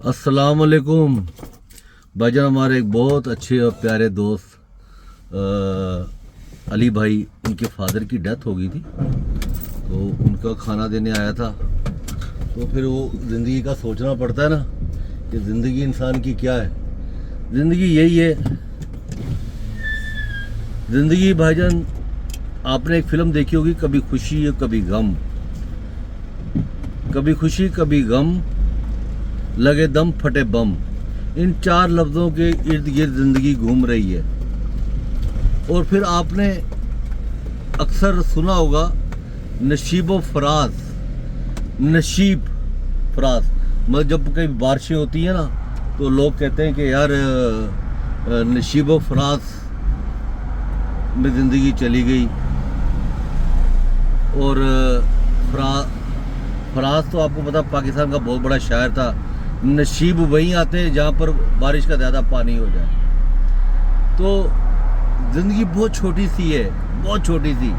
अस्सलाम वालेकुम भाईजान। हमारे एक बहुत अच्छे और प्यारे दोस्त अली भाई, उनके फादर की डेथ हो गई थी, तो उनका खाना देने आया था। तो फिर वो ज़िंदगी का सोचना पड़ता है ना कि ज़िंदगी इंसान की क्या है। ज़िंदगी यही है। ज़िंदगी भाईजान, आपने एक फ़िल्म देखी होगी, कभी खुशी कभी गम, कभी खुशी कभी गम, लगे दम फटे बम। इन चार लफ्ज़ों के इर्द गिर्द ज़िंदगी घूम रही है। और फिर आपने अक्सर सुना होगा नशीबो फराज, नशीब फराज, मतलब जब कई बारिशें होती हैं ना तो लोग कहते हैं कि यार नशीबो फराज में ज़िंदगी चली गई। और फराज तो आपको पता पाकिस्तान का बहुत बड़ा शायर था। नशीब वहीं आते हैं जहाँ पर बारिश का ज़्यादा पानी हो जाए। तो ज़िंदगी बहुत छोटी सी है, बहुत छोटी सी।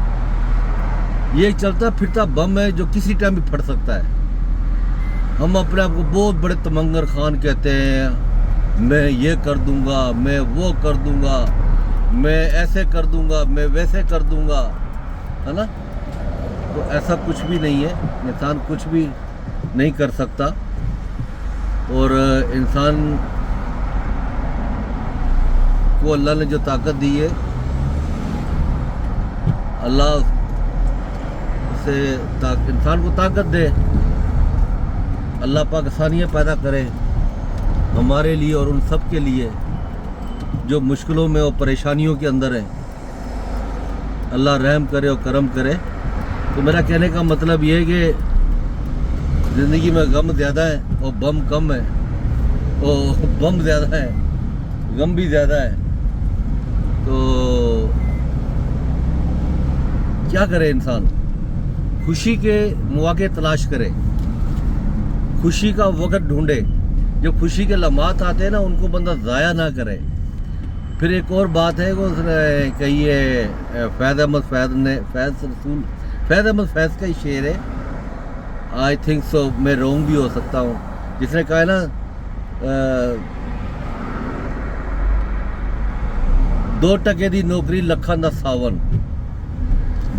ये चलता फिरता बम है जो किसी टाइम भी फट सकता है। हम अपने आप को बहुत बड़े तमंगर खान कहते हैं, मैं ये कर दूंगा, मैं वो कर दूंगा, मैं ऐसे कर दूंगा, मैं वैसे कर दूंगा, है ना। तो ऐसा कुछ भी नहीं है, इंसान कुछ भी नहीं कर सकता। और इंसान को अल्लाह ने जो ताकत दी है, अल्लाह से इंसान को ताकत दे। अल्लाह पाक आसानियाँ पैदा करे हमारे लिए और उन सब के लिए जो मुश्किलों में और परेशानियों के अंदर हैं। अल्लाह रहम करे और करम करे। तो मेरा कहने का मतलब ये है कि ज़िंदगी में गम ज़्यादा है और बम कम है, और बम ज़्यादा है, गम भी ज़्यादा है। तो क्या करे इंसान? खुशी के मौके तलाश करे, खुशी का वक्त ढूंढे। जब खुशी के लम्हात आते हैं ना, उनको बंदा ज़ाया ना करे। फिर एक और बात है, वो उसने कही है, फैज़ अहमद फैज़ का ही शेर है, आई थिंक सो, मैं रॉन्ग भी हो सकता हूँ, जिसने कहा है ना 2 टके की नौकरी लखां दा सावन,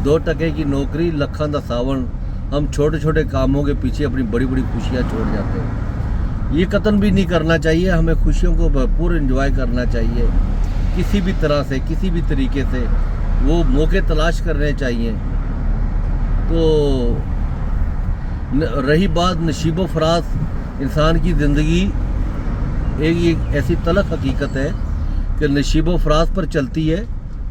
2 टके की नौकरी लखां दा सावन। हम छोटे छोटे कामों के पीछे अपनी बड़ी बड़ी खुशियाँ छोड़ जाते हैं। ये कतन भी नहीं करना चाहिए। हमें खुशियों को भरपूर एंजॉय करना चाहिए, किसी भी तरह से, किसी भी तरीके से वो मौके तलाश करने चाहिए। तो रही बात नशीबो फराज, इंसान की ज़िंदगी एक ऐसी तलख हकीकत है कि नशीबो फराज पर चलती है।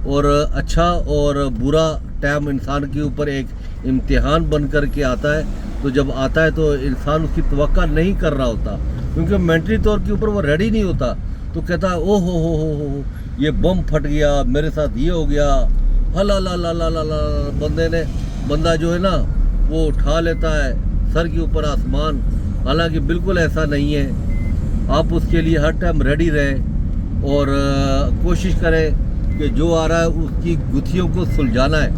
और अच्छा और बुरा टाइम इंसान के ऊपर एक इम्तिहान बन कर के आता है। तो जब आता है तो इंसान उसकी तवक्का नहीं कर रहा होता, क्योंकि मेंटली तौर के ऊपर वो रेडी नहीं होता। तो कहता है ओ हो ये बम फट गया, मेरे साथ ये हो गया, हला ला ला ला ला ला। बंदा जो है ना वो उठा लेता है सर के ऊपर आसमान। हालांकि बिल्कुल ऐसा नहीं है। आप उसके लिए हर टाइम रेडी रहें और कोशिश करें कि जो आ रहा है उसकी गुत्थियों को सुलझाना है,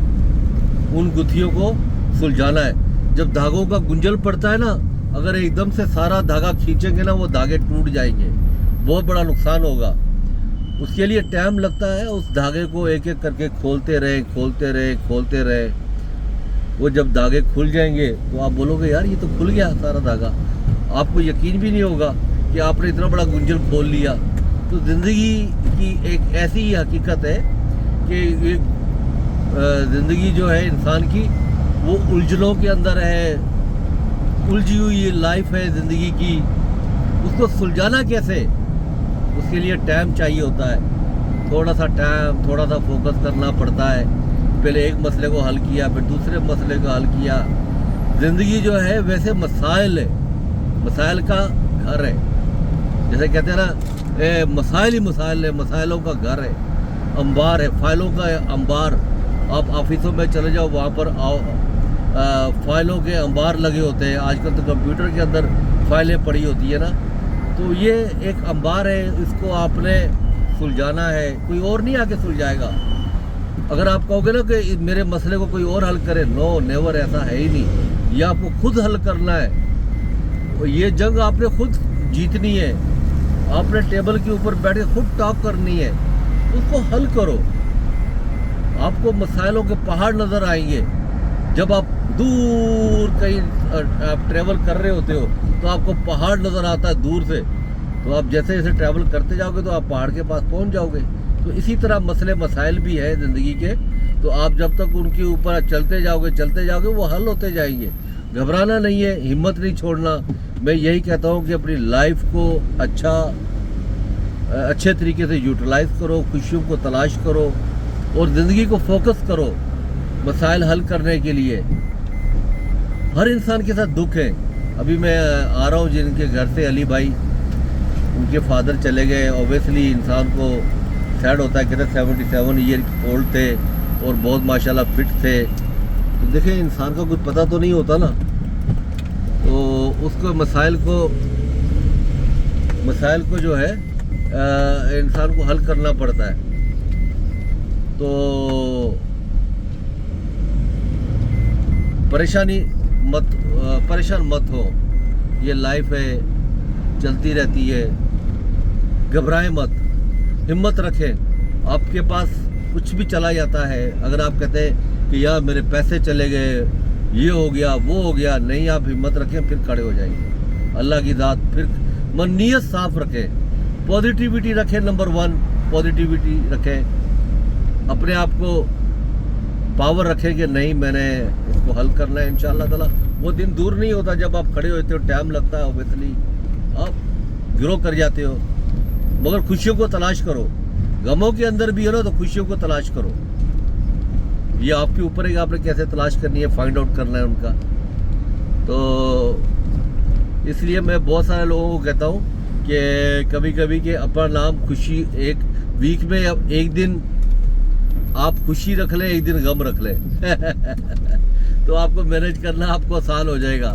उन गुत्थियों को सुलझाना है। जब धागों का गुंजल पड़ता है ना, अगर एकदम से सारा धागा खींचेंगे ना, वो धागे टूट जाएंगे, बहुत बड़ा नुकसान होगा। उसके लिए टाइम लगता है। उस धागे को एक एक करके खोलते रहे। वो जब धागे खुल जाएंगे तो आप बोलोगे यार ये तो खुल गया सारा धागा। आपको यकीन भी नहीं होगा कि आपने इतना बड़ा गुंजल खोल लिया। तो ज़िंदगी की एक ऐसी ही हकीकत है कि ज़िंदगी जो है इंसान की, वो उलझनों के अंदर है, उलझी हुई लाइफ है ज़िंदगी की। उसको सुलझाना कैसे? उसके लिए टाइम चाहिए होता है, थोड़ा सा टाइम, थोड़ा सा फोकस करना पड़ता है। पहले एक मसले को हल किया, फिर दूसरे मसले को हल किया। ज़िंदगी जो है वैसे मसाइल है, मसाइल का घर है। जैसे कहते हैं ना, मसाइल ही मसाइल है, मसाइलों का घर है, अंबार है, फाइलों का अंबार। आप ऑफिसों में चले जाओ, वहाँ पर फाइलों के अंबार लगे होते हैं। आजकल तो कंप्यूटर के अंदर फाइलें पड़ी होती है ना। तो ये एक अंबार है, इसको आपने सुलझाना है, कोई और नहीं आके सुलझाएगा। अगर आप कहोगे ना कि मेरे मसले को कोई और हल करे, नो नेवर, ऐसा है ही नहीं। ये आपको खुद हल करना है। ये जंग आपने खुद जीतनी है, आपने टेबल के ऊपर बैठ के खुद टॉक करनी है, उसको हल करो। आपको मसाइलों के पहाड़ नज़र आएंगे। जब आप दूर कहीं आप ट्रैवल कर रहे होते हो तो आपको पहाड़ नज़र आता है दूर से, तो आप जैसे जैसे ट्रैवल करते जाओगे तो आप पहाड़ के पास पहुंच जाओगे। तो इसी तरह मसले मसाइल भी है ज़िंदगी के, तो आप जब तक उनके ऊपर चलते जाओगे वो हल होते जाएंगे। घबराना नहीं है, हिम्मत नहीं छोड़ना। मैं यही कहता हूँ कि अपनी लाइफ को अच्छे तरीके से यूटिलाइज़ करो, खुशियों को तलाश करो और ज़िंदगी को फोकस करो मसाइल हल करने के लिए। हर इंसान के साथ दुख है। अभी मैं आ रहा हूँ जिनके घर से अली भाई, उनके फादर चले गए। ऑब्वियसली इंसान को सैड होता है। कहते 77 ईयर ओल्ड थे और बहुत माशाल्लाह फिट थे। तो देखें, इंसान का कुछ पता तो नहीं होता ना, तो उसको मसाइल को जो है इंसान को हल करना पड़ता है। तो परेशान मत हो, ये लाइफ है, चलती रहती है। घबराएं मत, हिम्मत रखें। आपके पास कुछ भी चला जाता है। अगर आप कहते हैं कि यार मेरे पैसे चले गए, ये हो गया वो हो गया, नहीं, आप हिम्मत रखें, फिर खड़े हो जाएंगे। अल्लाह की ज़ात, फिर नीयत साफ रखें, पॉजिटिविटी रखें। नंबर 1 पॉजिटिविटी रखें। अपने आप को पावर रखें कि नहीं, मैंने इसको हल करना है इंशाअल्लाह ताला। वो दिन दूर नहीं होता जब आप खड़े होते हो, टाइम लगता है, ऑब्वियसली आप ग्रो कर जाते हो। मगर खुशियों को तलाश करो। गमों के अंदर भी हो ना तो खुशियों को तलाश करो। ये आपके ऊपर है कि आपने कैसे तलाश करनी है, फाइंड आउट करना है उनका। तो इसलिए मैं बहुत सारे लोगों को कहता हूँ कि कभी कभी कि अपना नाम खुशी, एक वीक में एक दिन आप खुशी रख लें, एक दिन गम रख लें तो आपको मैनेज करना आपको आसान हो जाएगा।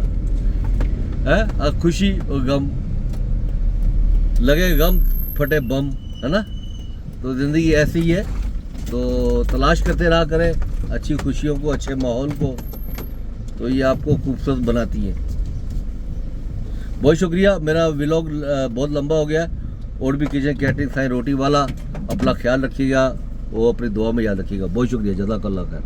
है खुशी और गम, लगे गम फटे बम, है ना। तो ज़िंदगी ऐसी ही है। तो तलाश करते रहा करें अच्छी खुशियों को, अच्छे माहौल को, तो ये आपको खूबसूरत बनाती है। बहुत शुक्रिया। मेरा व्लॉग बहुत लंबा हो गया। और भी किचन कैटरिंग साई रोटी वाला, अपना ख्याल रखिएगा, वो अपनी दुआ में याद रखिएगा। बहुत शुक्रिया, जज़ाकल्लाह खैर।